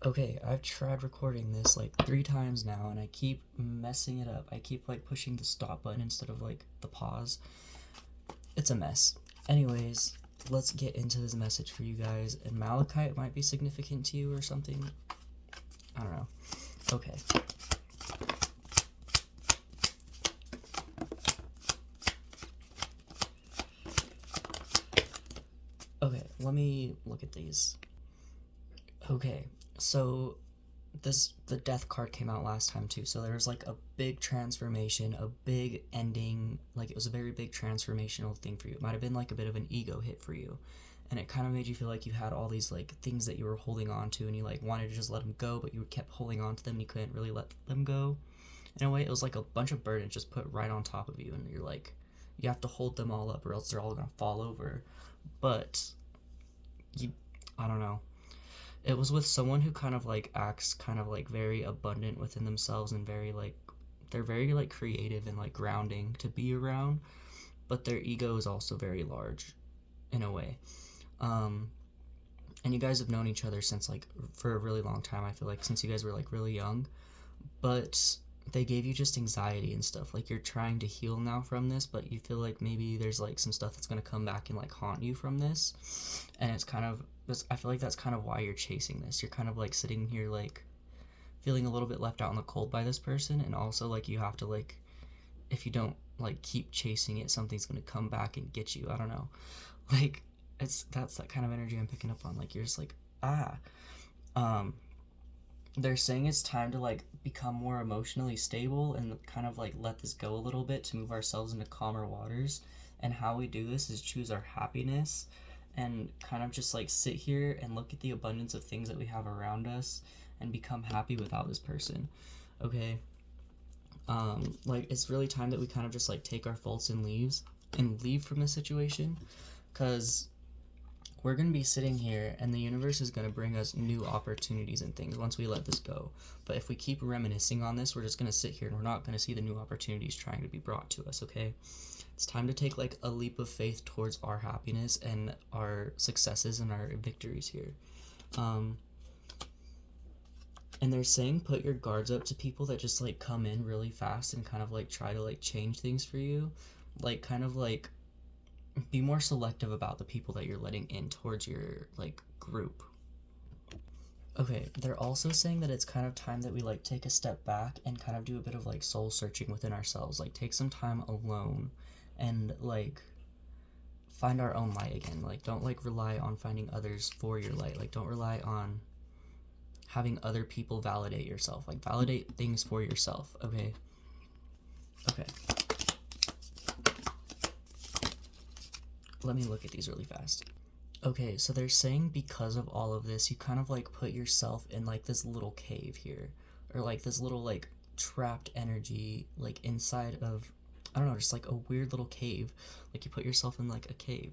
Okay, I've tried recording this like 3 times now and I keep messing it up. I keep like pushing the stop button instead of like the pause. It's a mess. Anyways, let's get into this message for you guys. And Malachite might be significant to you or something. I don't know. Okay. Okay, let me look at these. Okay, so the death card came out last time too, so there was like a big transformation, a big ending, like it was a very big transformational thing for you. It might have been like a bit of an ego hit for you, and it kind of made you feel like you had all these like things that you were holding on to and you like wanted to just let them go, but you kept holding on to them and you couldn't really let them go. In a way, it was like a bunch of burdens just put right on top of you, and you're like, you have to hold them all up or else they're all gonna fall over. But you, I don't know, it was with someone who kind of like acts kind of like very abundant within themselves and very like they're very like creative and like grounding to be around, but their ego is also very large in a way. um and you guys have known each other since like for a really long time. I feel like since you guys were like really young, but they gave you just anxiety and stuff. Like you're trying to heal now from this, but you feel like maybe there's like some stuff that's going to come back and like haunt you from this. And it's kind of, I feel like that's kind of why you're chasing this. You're kind of like sitting here like feeling a little bit left out in the cold by this person, and also like you have to like, if you don't like keep chasing it, something's going to come back and get you. I don't know. Like that's that kind of energy I'm picking up on. Like you're just like, ah. um they're saying it's time to like become more emotionally stable and kind of like let this go a little bit to move ourselves into calmer waters. And how we do this is choose our happiness and kind of just like sit here and look at the abundance of things that we have around us and become happy without this person. Okay. Like it's really time that we kind of just like take our faults and leave from the situation, because we're going to be sitting here and the universe is going to bring us new opportunities and things once we let this go. But if we keep reminiscing on this, we're just going to sit here and we're not going to see the new opportunities trying to be brought to us. Okay, it's time to take like a leap of faith towards our happiness and our successes and our victories here. um and they're saying put your guards up to people that just like come in really fast and kind of like try to like change things for you. Like kind of like be more selective about the people that you're letting in towards your like group. Okay, they're also saying that it's kind of time that we like take a step back and kind of do a bit of like soul searching within ourselves. Like take some time alone and like find our own light again. Like don't like rely on finding others for your light. Like don't rely on having other people validate yourself. Like validate things for yourself. Okay. Okay. Let me look at these really fast. Okay, so they're saying because of all of this, you kind of like put yourself in like this little cave here, or like this little like trapped energy, like inside of, I don't know, just like a weird little cave. Like you put yourself in like a cave.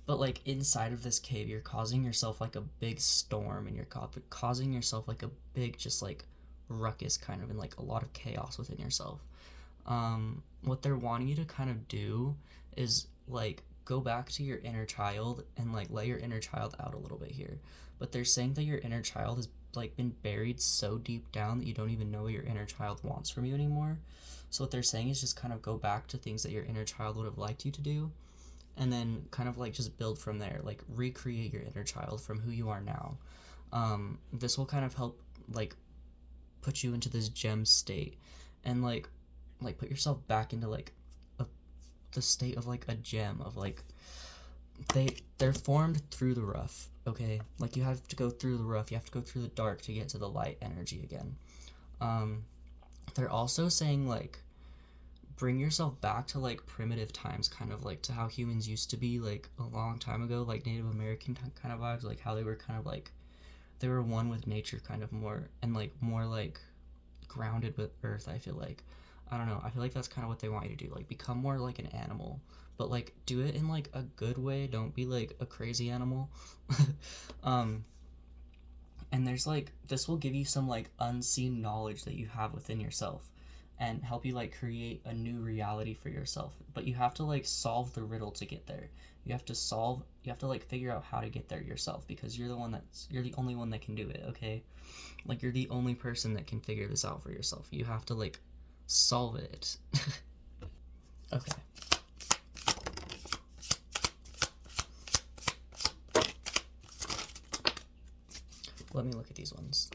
But like inside of this cave, you're causing yourself like a big storm, and you're causing yourself like a big, just like ruckus kind of, and like a lot of chaos within yourself. What they're wanting you to kind of do is like go back to your inner child and like let your inner child out a little bit here. But they're saying that your inner child has like been buried so deep down that you don't even know what your inner child wants from you anymore. So what they're saying is just kind of go back to things that your inner child would have liked you to do, and then kind of like just build from there, like recreate your inner child from who you are now. This will kind of help like put you into this gem state, and like put yourself back into like a, the state of like a gem of like they're formed through the rough. Okay, like you have to go through the rough, you have to go through the dark to get to the light energy again. um they're also saying like bring yourself back to like primitive times, kind of like to how humans used to be like a long time ago, like Native American kind of vibes, like how they were kind of like they were one with nature kind of more, and like more like grounded with earth. I feel like, I don't know, I feel like that's kind of what they want you to do, like become more like an animal, but like do it in like a good way, don't be like a crazy animal. um and there's like this will give you some like unseen knowledge that you have within yourself, and help you like create a new reality for yourself. But you have to like solve the riddle to get there. You have to like figure out how to get there yourself, because you're the only one that can do it, okay? Like you're the only person that can figure this out for yourself. You have to like solve it. Okay. Let me look at these ones.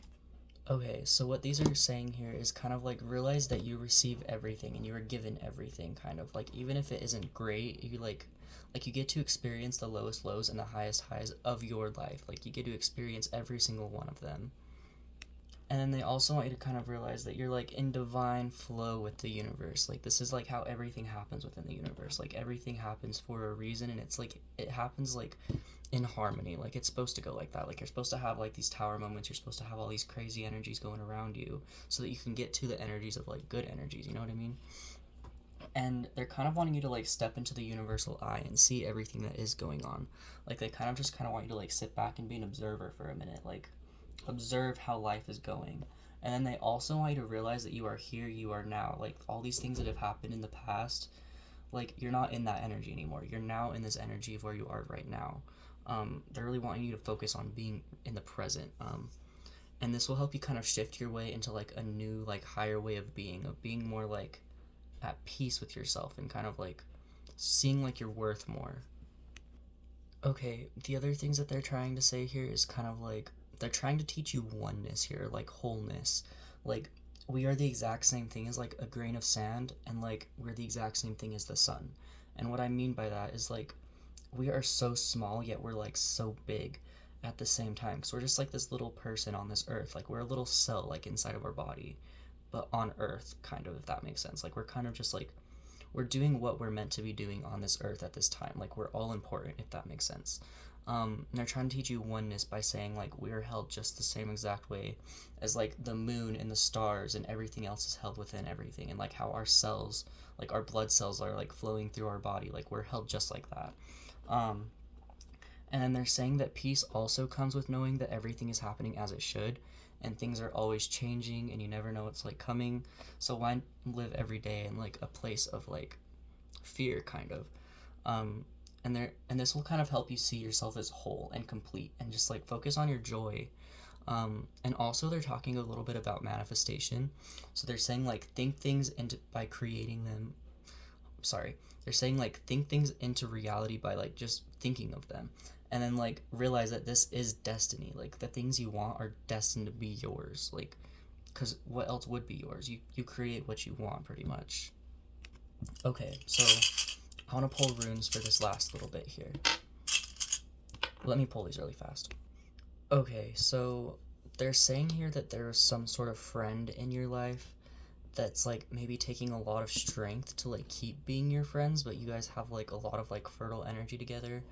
Okay, so what these are saying here is kind of like realize that you receive everything and you are given everything, kind of like even if it isn't great, you get to experience the lowest lows and the highest highs of your life. Like you get to experience every single one of them. And then they also want you to kind of realize that you're like in divine flow with the universe. Like this is like how everything happens within the universe. Like everything happens for a reason, and it's like it happens like in harmony. Like it's supposed to go like that. Like you're supposed to have like these tower moments. You're supposed to have all these crazy energies going around you so that you can get to the energies of like good energies. You know what I mean? And they're kind of wanting you to like step into the universal eye and see everything that is going on. Like they kind of want you to like sit back and be an observer for a minute. Like observe how life is going. And then they also want you to realize that you are here, you are now. Like all these things that have happened in the past, like you're not in that energy anymore. You're now in this energy of where you are right now. They're really wanting you to focus on being in the present. And this will help you kind of shift your way into like a new, like higher way of being more like at peace with yourself and kind of like seeing like your worth more. Okay, the other things that they're trying to say here is kind of like they're trying to teach you oneness here, like wholeness. Like we are the exact same thing as like a grain of sand, and like we're the exact same thing as the sun. And what I mean by that is like we are so small yet we're like so big at the same time. Because we're just like this little person on this earth. Like we're a little cell like inside of our body, but on earth, kind of, if that makes sense. Like we're kind of just like we're doing what we're meant to be doing on this earth at this time. Like we're all important, if that makes sense. And they're trying to teach you oneness by saying like we are held just the same exact way as like the moon and the stars and everything else is held within everything, and like how our cells, like our blood cells, are like flowing through our body. Like we're held just like that. Um, and then they're saying that peace also comes with knowing that everything is happening as it should, and things are always changing, and you never know what's like coming. So why live every day in like a place of like fear, kind of? Um, and this will kind of help you see yourself as whole and complete, and just like focus on your joy. And also they're talking a little bit about manifestation. So they're saying like think things into by creating them. Sorry, they're saying like think things into reality by like just thinking of them, and then like realize that this is destiny. Like the things you want are destined to be yours. Like because what else would be yours? You create what you want, pretty much. Okay, so I want to pull runes for this last little bit here. Let me pull these really fast. Okay, so they're saying here that there's some sort of friend in your life that's like maybe taking a lot of strength to like keep being your friends, but you guys have like a lot of like fertile energy together,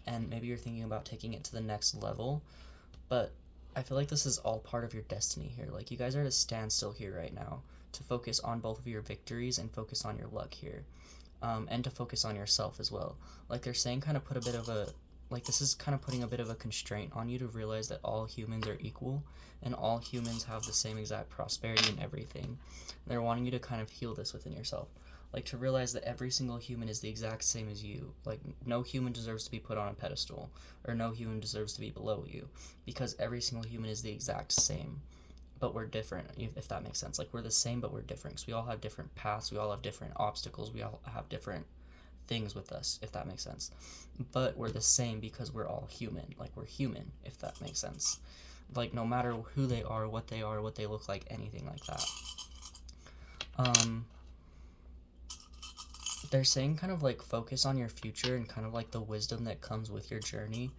and maybe you're thinking about taking it to the next level. But I feel like this is all part of your destiny here. Like you guys are to stand still here right now, to focus on both of your victories and focus on your luck here, and to focus on yourself as well. Like they're saying, kind of put a bit of a like this is kind of putting a bit of a constraint on you to realize that all humans are equal and all humans have the same exact prosperity and everything. They're wanting you to kind of heal this within yourself. Like to realize that every single human is the exact same as you. Like no human deserves to be put on a pedestal, or no human deserves to be below you, because every single human is the exact same, but we're different, if that makes sense. Like we're the same but we're different, because we all have different paths, we all have different obstacles, we all have different things with us, if that makes sense. But we're the same because we're all human. Like we're human, if that makes sense. Like no matter who they are, what they look like, anything like that. They're saying kind of like focus on your future and kind of like the wisdom that comes with your journey.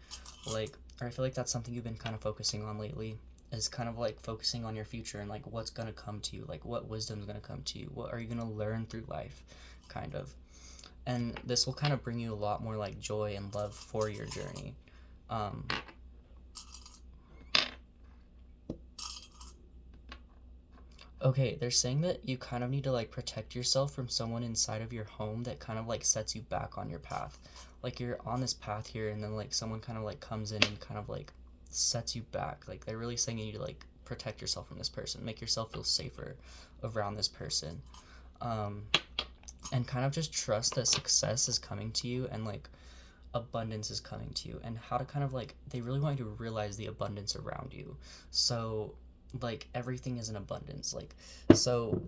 Like, or I feel like that's something you've been kind of focusing on lately, is kind of like focusing on your future and like what's gonna come to you, like what wisdom's gonna come to you, what are you gonna learn through life, kind of. And this will kind of bring you a lot more like joy and love for your journey. Um, okay, they're saying that you kind of need to like protect yourself from someone inside of your home that kind of like sets you back on your path. Like you're on this path here, and then like someone kind of like comes in and kind of like sets you back. Like they're really saying you need to like protect yourself from this person, make yourself feel safer around this person, and kind of just trust that success is coming to you, and like abundance is coming to you, and how to kind of like, they really want you to realize the abundance around you. So like everything is in abundance. Like, so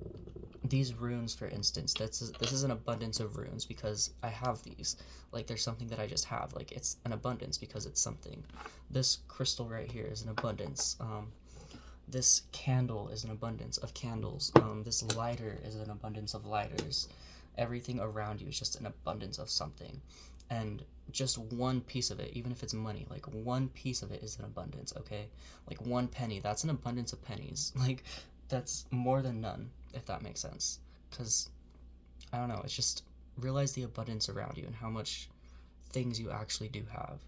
these runes, for instance, this is an abundance of runes because I have these. Like, there's something that I just have. Like, it's an abundance because it's something. This crystal right here is an abundance. This candle is an abundance of candles. This lighter is an abundance of lighters. Everything around you is just an abundance of something. And just one piece of it, even if it's money, like one piece of it is an abundance, okay? Like 1 penny, that's an abundance of pennies. Like, that's more than none, if that makes sense. Because, I don't know, it's just realize the abundance around you and how much things you actually do have.